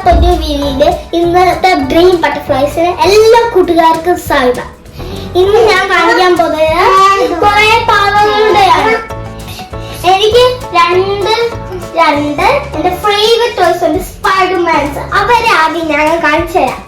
പുതിയ വീഡിയോയില് ഇന്നത്തെ ഡ്രീം ബട്ടർഫ്ലൈസിന് എല്ലാ കൂട്ടുകാർക്കും സ്വാഗതം. ഇന്ന് ഞാൻ കാണിക്കാൻ പോകുന്നത് കുറെ പാവകളുടെയാണ്. എനിക്ക് രണ്ട് എന്റെ ഫേവറേറ്റ് ടോയ്സ് ഉണ്ട്, സ്പൈഡർമാൻസ്. അവരെ ആദ്യം ഞാൻ കാണിച്ചു തരാം.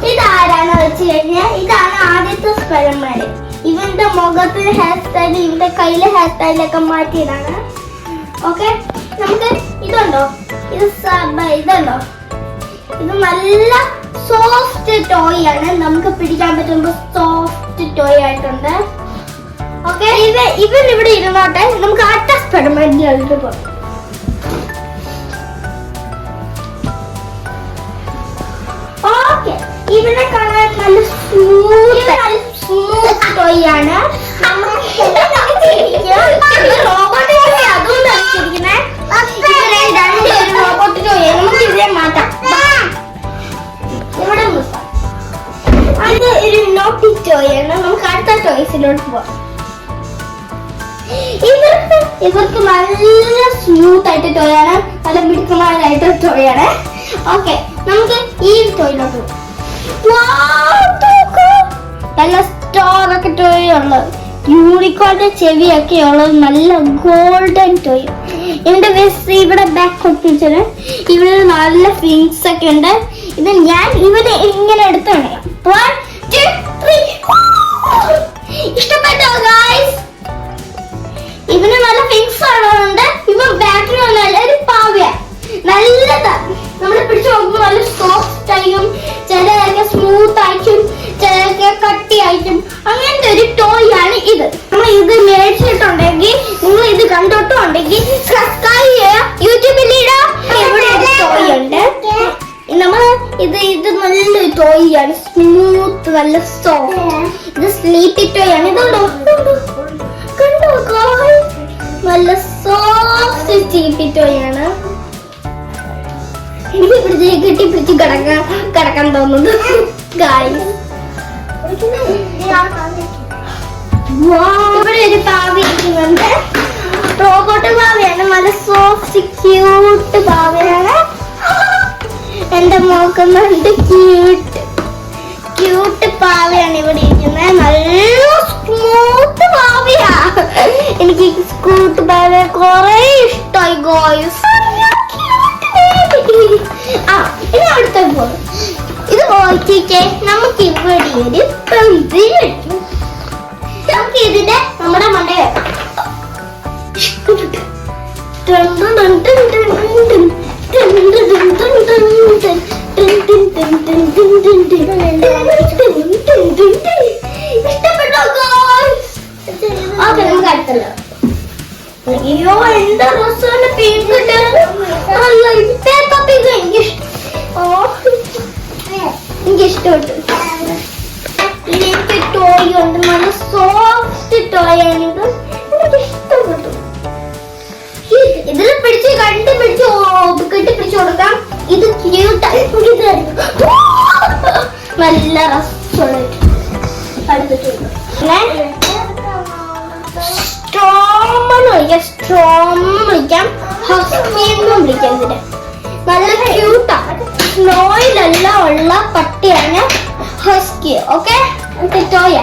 ഇതാരാന്ന് വെച്ച് കഴിഞ്ഞാൽ ഇതാണ് ആദ്യത്തെ സ്പൈഡർമാൻ. ഇവന്റെ മുഖത്തിന് ഹെയർ സ്റ്റൈൽ, ഇവന്റെ കയ്യിലെ ഹെയർ സ്റ്റൈലൊക്കെ മാറ്റിയതാണ്. ഓക്കെ, നമുക്ക് ഇതുണ്ടോ, ഇതുണ്ടോ, ഇത് നല്ല സോഫ്റ്റ് ടോയ് ആണ്. നമുക്ക് പിടിക്കാൻ പറ്റുമ്പോൾ സോഫ്റ്റ് ടോയ് ആയിട്ടുണ്ട്. ഓക്കെ, ഇവൻ ഇവിടെ ഇരുന്നോട്ടെ. നമുക്ക് അടുത്ത സ്പൈഡർമാനിലേക്ക് പോകാം. ഓക്കെ, ഇവനെ കാണാൻ നല്ല സ്മൂത്ത് ടോയ് ആണ്. ഇത് ഒരു നോട്ടി ടോയ് ആണ്. നമുക്ക് അടുത്ത ടോയ്സിലോട്ട് പോവാം. ഇവർക്ക് നല്ല സ്മൂത്ത് ആയിട്ട് ടോയ് ആണ്, നല്ല മിടുക്കന്മാരായിട്ട് ടോയ് ആണ്. ഓക്കെ, നമുക്ക് ഈ ടോയിലോട്ട് പോവാം. നല്ല സ്റ്റാർ ഒക്കെ ടോയ് ഉള്ളത്, യൂണിക്കോണിന്റെ ചെവിയൊക്കെ ഉള്ളത്, നല്ല ഗോൾഡൻ ടോയ്. എന്റെ വെസ്റ്റ് ഇവിടെ ബാക്ക് ഒട്ടിച്ചത്, ഇവിടെ നല്ല ഫിങ്സ് ഒക്കെ ഉണ്ട്. ഇത് ഞാൻ ഇവനെ ഇങ്ങനെ എടുത്ത് കളയാം. 1 2 3. ഇഷ്ടപ്പെട്ടോ ഗായ്സ്? ഇവന് നല്ല ഫിങ്സ് ആണുണ്ട്. ഇവൻ ബാക്കിൽ നല്ല ഒരു പാവ്യ നല്ലതാ. നമ്മളെ പിടിച്ചു നോക്കുമ്പോൾ നല്ല സോഫ്റ്റ് ആയിരിക്കും, ചിലതൊക്കെ സ്മൂത്ത് ആയിരിക്കും, ചിലതൊക്കെ കട്ടി ആയിരിക്കും. അങ്ങനത്തെ ഒരു ടോയ് ആണ് ഇത്. നമ്മൾ ഇത് മേടിച്ചിട്ടുണ്ടെങ്കിൽ, നിങ്ങൾ ഇത് കണ്ടിട്ടുണ്ടെങ്കിൽ സബ്സ്ക്രൈബ് ചെയ്യാം, യൂട്യൂബിൽ ഇടാം. ഇവിടെ ഒരു ടോയ് ഉണ്ട്. നമ്മൾ ഇത് നല്ലൊരു ടോയ് ആണ്, സ്മൂത്ത്, നല്ല സോഫ്റ്റ്. ഇത് സ്ലീപ്പി ടോയ് ആണ്. ഇതുണ്ടോ, കണ്ടോ, നല്ല സോഫ്റ്റ് സ്ലീപ്പി ടോയ് ആണ്. എനിക്ക് കെട്ടിപ്പിടിച്ച് കിടക്കാൻ തോന്നുന്നു. ഇവിടെ ഒരു പാവി ഇരിക്കുന്നുണ്ട്, റോബോട്ട് പാവയാണ്. നല്ല സോഫ്റ്റ് ക്യൂട്ട് പാവയാണ്. എന്റെ മോക്കുന്നുണ്ട് ക്യൂട്ട് പാവയാണ് ഇവിടെ ഇരിക്കുന്നത്. നല്ല സ്മൂത്ത് പാവയാ. എനിക്ക് സ്കൂട്ട് പാവയെ കുറെ ഇഷ്ടമായി ഗോയ്സ്. ഇനി അടുത്ത പോകും. ഇത് നോക്കിക്കേ, നമുക്ക് ഇവിടെ ഒരു പെൻസിൽ കിട്ടും. നമുക്ക് ഇതിന്റെ നമ്മുടെ മണ്ടേ ഇഷ്ടപ്പെട്ടോ? ഓക്കെ, നമുക്ക് അടുത്തല്ലോ. അയ്യോ, എന്താ രസമാണ് പിങ്ക്. എനിക്കിഷ്ടപ്പെട്ടു. എനിക്ക് ടോയ് ഉണ്ട്, നല്ല സോഫ്റ്റ് ടോയ് ആണിത്. എനിക്ക് ഇഷ്ടപ്പെട്ടു. ഇതിൽ പിടിച്ച് കെട്ടിപ്പിടിച്ചു കൊടുക്കാം. ഇത് ക്യൂട്ടായി നല്ല രസമുള്ള അടുത്തിട്ടുണ്ട്. സ്ട്രോം വിളിക്കാം, ഹസ്കിന്നും വിളിക്കാം. ഇതിന് നല്ല ക്യൂട്ടാണ്. സ്നോയിലെല്ലാം ഉള്ള പട്ടിയാണ് ഹസ്കി. Okay, toy.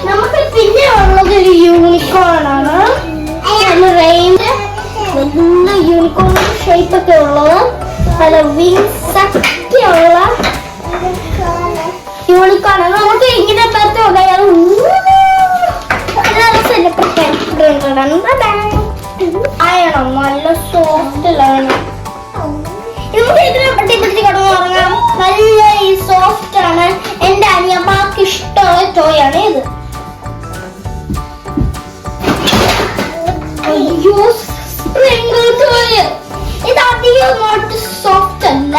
നമുക്ക് പിന്നെ ഉള്ളത് ഒരു യൂണിക്കോൺ ആണ്. റേഞ്ച് നല്ല യൂണിക്കോൺ ഷേപ്പ് ഒക്കെ ഉള്ളത്, നല്ല വിങ്സ് ഒക്കെ ഉള്ള യൂണിക്കോൺ ആണ്. നമുക്ക് ഇങ്ങനെ പറ്റും അയണം, നല്ല സോഫ്റ്റ് ആണ്. നമുക്ക് ഇതിനെ പിടിച്ച് കിടന്നുറങ്ങാം. നല്ല ഈ സോഫ്റ്റ് ആണ്. എന്റെ അനിയമ്മക്ക് ഇഷ്ടമുള്ള ടോയ് ആണ് ഇത്. അയ്യോ, സ്പ്രിംഗിൾ ടോയ്. ഇത് അധികം സോഫ്റ്റ് അല്ല,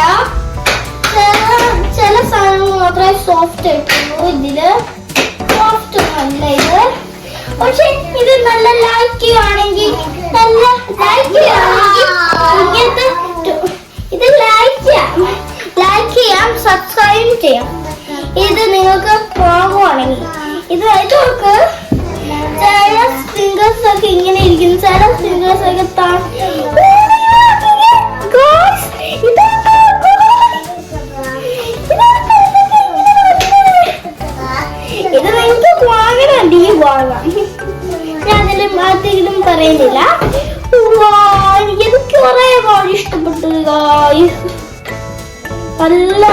ചില സാധനങ്ങൾ മാത്രമേ സോഫ്റ്റ് ആയിട്ടുള്ളൂ. ഇതില് സോഫ്റ്റ് അല്ല ഇത്. പക്ഷെ ഇത് നല്ല ലൈക്ക് ചെയ്യുവാണെങ്കിൽ, ഇങ്ങനത്തെ ഇത് ലൈക്ക് ചെയ്യാം, സബ്സ്ക്രൈബ് ചെയ്യാം. ഇത് നിങ്ങൾക്ക് പോകുവാണെങ്കിൽ ഇത് നോക്ക്. ചില ഫിംഗേഴ്സ് ഒക്കെ ഇങ്ങനെ ഇരിക്കുന്നു, ചില ഫിംഗേഴ്സ് ഒക്കെ ഇത് വാങ്ങാം. ഞാൻ അതിലും അധികം പറയുന്നില്ല. എനിക്കത് കുറെ ഇഷ്ടപ്പെട്ടു. നല്ല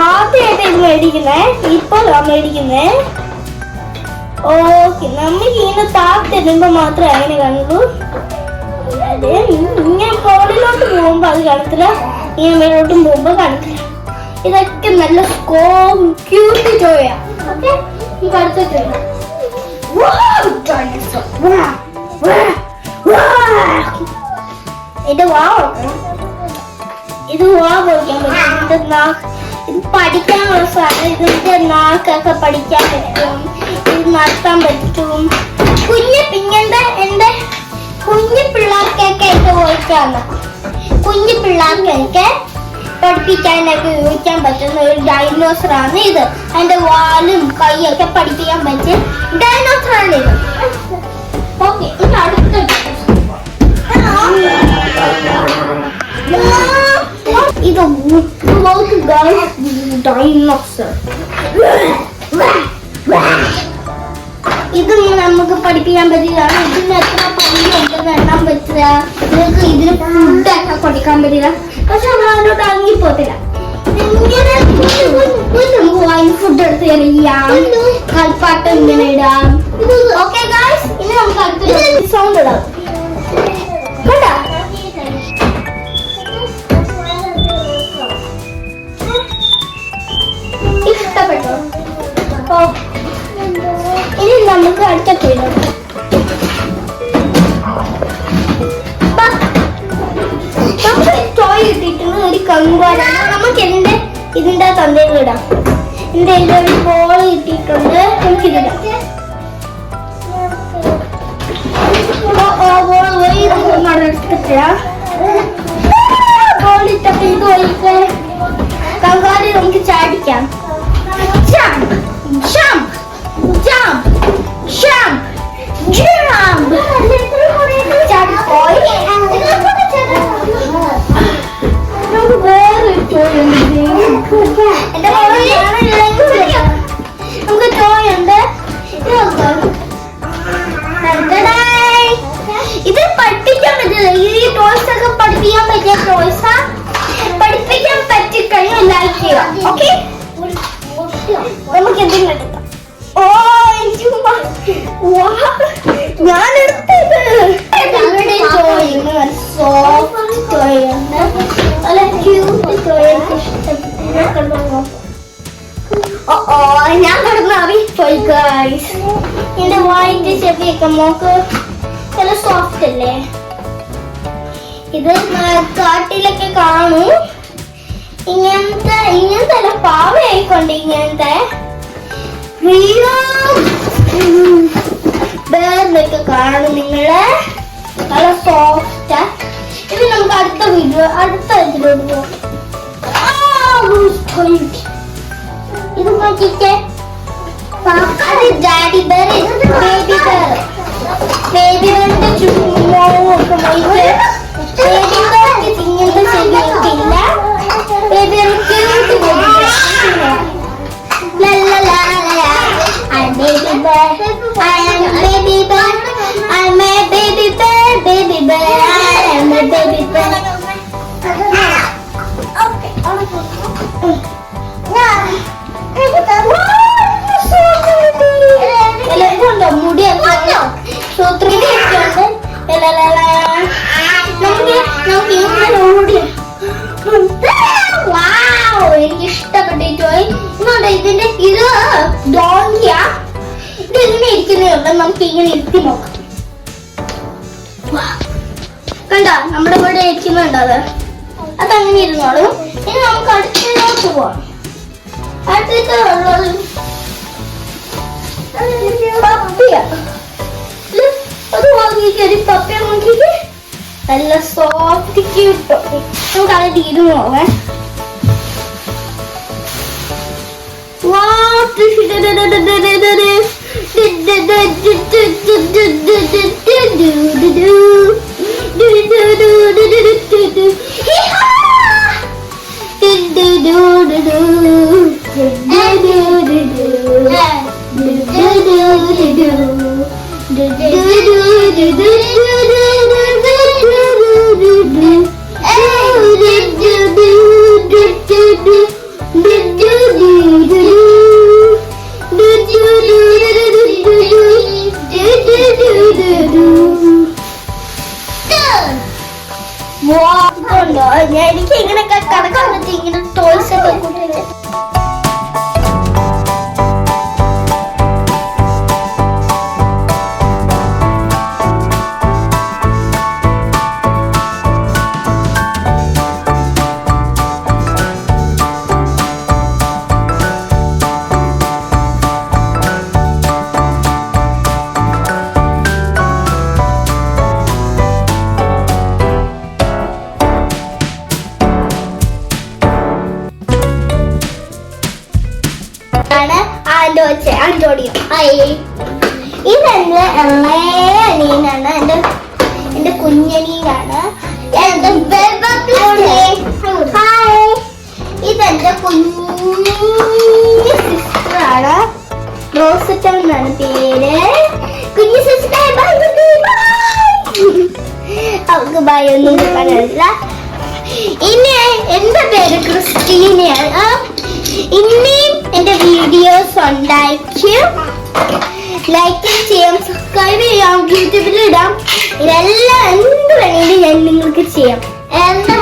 ആദ്യമായിട്ട് മേടിക്കുന്നേ, ഇപ്പൊ മേടിക്കുന്നേ. ഓക്കെ, നമുക്ക് ഇങ്ങനെ താത്തിടുമ്പോ മാത്രമേ അങ്ങനെ കാണുള്ളൂ. ഇങ്ങനെ ഫോണിലോട്ട് പോകുമ്പോ അത് കാണത്തില്ല, ഇങ്ങനെ മേലോട്ടും പോകുമ്പോ കാണത്തില്ല. ഇതൊക്കെ നല്ല ക്യൂട്ട് ടോയാ. ഓക്കെ, നമുക്ക് അടുത്തിട്ടുണ്ട്. ഇത് വാ പൊളിക്കാൻ പറ്റും. ഇത് പഠിക്കാനുള്ള സാധനം. ഇതിന്റെ നാക്കൊക്കെ പഠിക്കാൻ പറ്റും, ഇത് നടത്താൻ പറ്റും. ഇങ്ങനത്തെ എന്റെ കുഞ്ഞു പിള്ളേർക്കൊക്കെ ഇത് ഉപയോഗിക്കാന്ന്. കുഞ്ഞു പിള്ളേർക്കൊക്കെ പഠിപ്പിക്കാനൊക്കെ ഉപയോഗിക്കാൻ പറ്റുന്ന ഒരു ഡൈനോസറാണ് ഇത്. അതിന്റെ വാലും കൈയൊക്കെ പഠിപ്പിക്കാൻ പറ്റിയ ഡൈനോസറാണ് ഇത്. ഓക്കെ, ഇത് അടുത്ത ഇത് ഡൈനോസർ. ഇത് നമുക്ക് പഠിപ്പിക്കാൻ പറ്റിയതാണ്. ഇതിന് എത്ര പണി ഉണ്ടെന്ന് എണ്ണാൻ പറ്റില്ല. നിങ്ങൾക്ക് ഇതിന് ഫുഡൊക്കെ കൊടുക്കാൻ പറ്റില്ല. പക്ഷെ നമ്മൾ അതിനോട്ട് ഇറങ്ങിപ്പോത്തില്ല. ഇങ്ങനെ ഫുഡ് എടുത്ത് എറിയാം, കളിപ്പാട്ടം ഇങ്ങനെ ഇടാം. ഓക്കെ ഗായ്സ്, ഇനി നമുക്ക് അടുത്തൊരു സൗണ്ട് ഇടാം. കേട്ടോ, ഇഷ്ടപ്പെട്ടോ? ഓ, ഇനി നമുക്ക് അടുത്ത ടോയ് ഇട്ടിട്ടുണ്ട്. ഒരു കങ്കാരാണ്. നമുക്ക് ഇതിന്റെ തന്തയിൽ ഇടാം. ഇതിന്റെ ഒരു ബോൾ കിട്ടിയിട്ടുണ്ട്, നമുക്കിതിടാം. ബോൾ ഇട്ടപ്പോ ഇത് ഒഴിച്ച് കങ്കാരി നമുക്ക് ചാടിക്കാം. നമുക്ക് ടോയ് ഉണ്ട്. ഇത് പഠിപ്പിക്കാൻ പറ്റില്ല. ഈ ടോയ്സ് ഒക്കെ പഠിപ്പിക്കാൻ പറ്റിയ ടോയ്സാ. പഠിപ്പിക്കാൻ പറ്റിക്കഴിഞ്ഞാൽ ലൈക്ക് ചെയ്യുക. ഓക്കെ, നമുക്ക് എന്തെങ്കിലും എടുക്കാം. ഓ, ഞാൻ എടുത്തത് സോഫ്റ്റ് ടോയ് ഉണ്ട്. നല്ല ക്യൂട്ട് ടോയ്. ഞാൻ കിടന്ന് അറിയിപ്പോയി ഗൈസ്. എന്റെ വായിന്റെ ചെവിയൊക്കെ നോക്ക്, നല്ല സോഫ്റ്റ് അല്ലേ. ഇത് കാട്ടിലൊക്കെ കാണും. ഇങ്ങനത്തെ പാവയായിക്കൊണ്ട് ഇങ്ങനത്തെ ബേറിലൊക്കെ കാണും നിങ്ങള്. നല്ല സോഫ്റ്റ്. ഇത് നമുക്ക് അടുത്ത ഇതിലോട്ട് പോകും. ഇത് നോക്കിക്കേ, daddy bear, baby bear. Baby ബെയറിന്റെ ചുമൊക്കെ പോയിട്ട് ബേബി ബെയർക്ക് ഇങ്ങനത്തെ ചെവിയൊക്കെ ഇല്ല. ബേബി ബെയർക്ക് I'm baby bear, I am a baby bear, I'm a baby bear, baby bear, I am a baby bear. Okay. എല്ലാവർക്കും മുടിയൊക്കെ സൂത്രമുണ്ട്. എനിക്ക് ഇഷ്ടപ്പെട്ടു പോയി. ഇതിന്റെ ഇത് ഡോങ്കിയ. ഇത് ഇങ്ങനെ ഇരിക്കുന്നതുകൊണ്ട് നമുക്ക് ഇങ്ങനെ ഇരുത്തി നോക്കാം. കണ്ടോ, നമ്മുടെ ഇവിടെ ഇരിക്കുന്നുണ്ട്. അതങ്ങനെ ഇരുന്നോളും. ഇനി നമുക്ക് അടുത്തതിലോട്ട് പോവാം. അടുത്തുള്ളത് പപ്പിയ. അത് വാങ്ങിക്കൊരു പപ്പിയ നോക്കിയിട്ട് നല്ല സോഫ്റ്റ് ക്യൂട്ട് പപ്പി. നമുക്ക് അതിന്റെ ഇരുന്ന് പോവേ. ആണ് ആന്റോണിയോ. ഇതെന്റെ ഇളയ അനിയനാണ്, എന്റെ കുഞ്ഞനിയനാണ്. ഇതെന്റെ കുഞ്ഞു സിസ്റ്ററാണ്, റോസറ്റ എന്നാണ് പേര്. കുഞ്ഞു സിസ്റ്റർ അവർക്ക് ബൈ ഒന്നും പറയാനില്ല. ഇനി എന്റെ പേര് ക്രിസ്റ്റീനയാണ്. ഇനിയും എന്റെ വീഡിയോസ് ഉണ്ടായിരിക്കും. ലൈക്ക് ചെയ്യാം, സബ്സ്ക്രൈബ് ചെയ്യാം, യൂട്യൂബിൽ ഇടാം. ഇതെല്ലാം എന്ത് വേണമെങ്കിലും ഞാൻ നിങ്ങൾക്ക് ചെയ്യാം. എന്താ